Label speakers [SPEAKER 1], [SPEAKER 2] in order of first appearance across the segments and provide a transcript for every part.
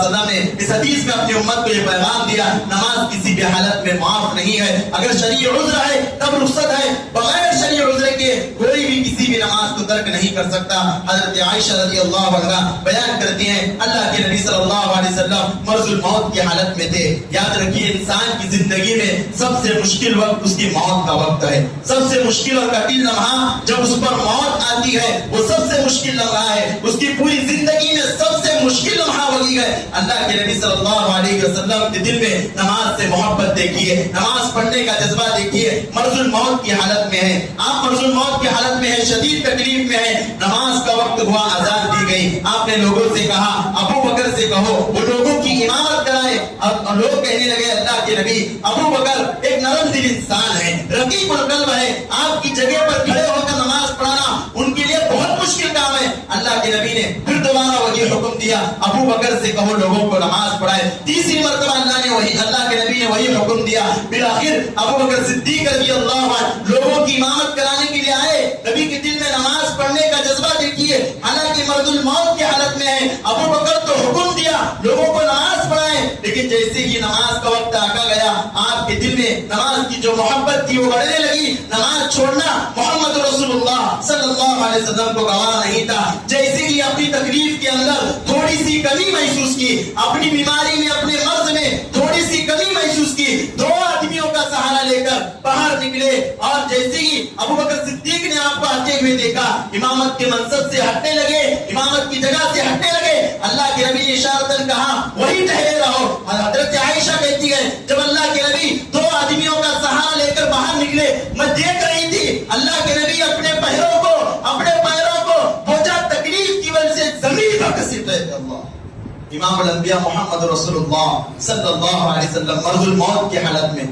[SPEAKER 1] वसल्लम ने इस हदीस में अपनी उम्मत को ये पैगाम दिया, नमाज किसी भी हालत में माफ नहीं है। अगर शरई उज़्र है तब रुख्सत है, बगैर शरई उज़्र के कोई भी किसी भी नमाज को तर्क नहीं कर सकता। हजरत आयशा रज़ियल्लाहु अन्हा बयान करती हैं, अल्लाह के नबी सल्लल्लाहु अलैहि वसल्लम मर्जुल मौत की हालत में थे। याद रखिए, इंसान की जिंदगी में सबसे मुश्किल वक्त उसकी मौत का वक्त है। सबसे मुश्किल और कठिन लम्हा जब उस पर मौत आती है, वो सबसे मुश्किल लम्हा है। उसकी पूरी जिंदगी में सबसे मुश्किल लम्हा वही है। अल्लाह के नबी सल्लल्लाहु अलैहि वसल्लम के दिल में नमाज से मोहब्बत देखिए, नमाज पढ़ने का जज्बा देखिए। मर्जुल मौत की हालत में है, आप मर्जुल मौत की हालत में है, शदीद तकलीफ में है, नमाज का वक्त हुआ, अजान दी गई, आपने लोगों से कहा अबू बकर से कहो वो लोगों की इमामत कराए। अब लोग कहने लगे, अल्लाह के नबी, अबू बकर एक नरम दिल इंसान है, रकीबुल कल्ब है, आपकी जगह पर खड़े होकर नमाज पढ़ाना उनके लिए बहुत मुश्किल काम है। अल्लाह के नबी ने फिर दोबारा वही हुक्म दिया, अबू बकर से कहो लोगों को नमाज पढ़ाए। तीसरी मर्तबा अल्लाह के नबी ने वही हुक्म दिया। फिर आखिर अबू बकर सिद्दीक रज़ियल्लाहु अन्हु लोगों की इमामत कराने के लिए आए। नबी के दिल में नमाज पढ़ने का जज्बा देखिए, हालांकि मर्जुल मौत की हालत में है। अबू बकर तो हुक्म दिया लोगों को नमाज पढ़ाए, लेकिन जैसे ही नमाज का वक्त आका गया, आपके दिल में नमाज की जो मोहब्बत थी वो बढ़ने लगी। नमाज छोड़ना मोहम्मद रसूलुल्लाह सल्लल्लाहु अलैहि वसल्लम को गवारा नहीं था। जैसे ही अपनी तकलीफ के अंदर थोड़ी सी कमी महसूस की, अपनी बीमारी में, अपने मर्ज में थोड़ी सी कमी महसूस की, दो आदमियों का सहारा लेकर बाहर निकले और जैसे ही अबू बकर सिद्दीक ने आपको आते हुए देखा, इमामत के मनसब से हटने लगे, इमामत की जगह से हटने लगे। अल्लाह के नबी ने इशारतन कहा वही ठहरे रहो। हजरत आयशा कहती है, जब अल्लाह के नबी दो आदमियों का सहारा लेकर बाहर निकले, मैं देख रही थी अल्लाह के नबी अपने पैरों को बोझा तकलीफ की वजह से जमीन पर घसीट रहे थे। अल्लाह इमामुल अंबिया मोहम्मद रसूलुल्लाह सल्लल्लाहु अलैहि वसल्लम मर्जुल मौत की हालत में,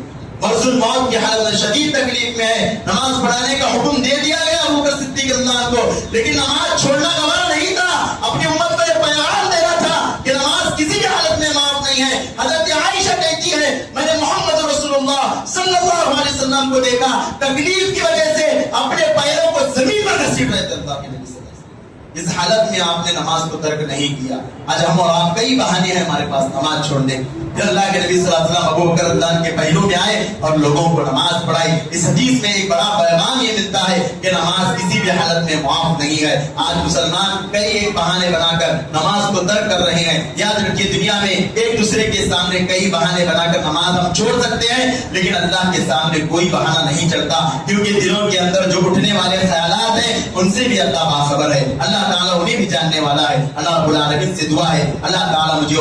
[SPEAKER 1] मर्जुल मौत की हालत में शदीद तकलीफ में है। नमाज पढ़ाने का हुक्म दे दिया गया अबू बकर सिद्दीक अल्लाह को, लेकिन नमाज छोड़ना गवारा नहीं था। अपनी उम्मत को यह पैगाम देना था कि नमाज किसी भी हालत में माफ नहीं है। हजरत आयशा कहती है, मैंने मोहम्मद रसूलुल्लाह सल्लल्लाहु अलैहि वसल्लम को देखा, तकलीफ की वजह से अपने पैरों को जमीन पर घसीट रहे थे। अल्लाह के नबी इस हालत में आपने नमाज को तर्क नहीं किया। आज हम और आप कई बहाने हैं हमारे पास नमाज छोड़ने। अल्लाह के नबी सल्लल्लाहु अलैहि वसल्लम अबू बकर रज़ियल्लाहु के पहलू में आए और लोगों को नमाज पढ़ाई। इस हदीस में एक बड़ा पैगाम ये मिलता है कि नमाज किसी भी हालत में माफ नहीं है। आज मुसलमान कई एक बहाने बनाकर नमाज को तर्क कर रहे हैं। याद रखिए, दुनिया में एक दूसरे के सामने कई बहाने बनाकर नमाज हम छोड़ सकते हैं, लेकिन अल्लाह के सामने कोई बहाना नहीं चलता, क्योंकि दिलों के अंदर जो उठने वाले ख्यालात हैं उनसे भी अल्लाह बाखबर है। अल्लाह ताला उन्हें भी जानने वाला है। अल्लाह रब्बुल आलमीन से दुआ है, अल्लाह ताला मुझे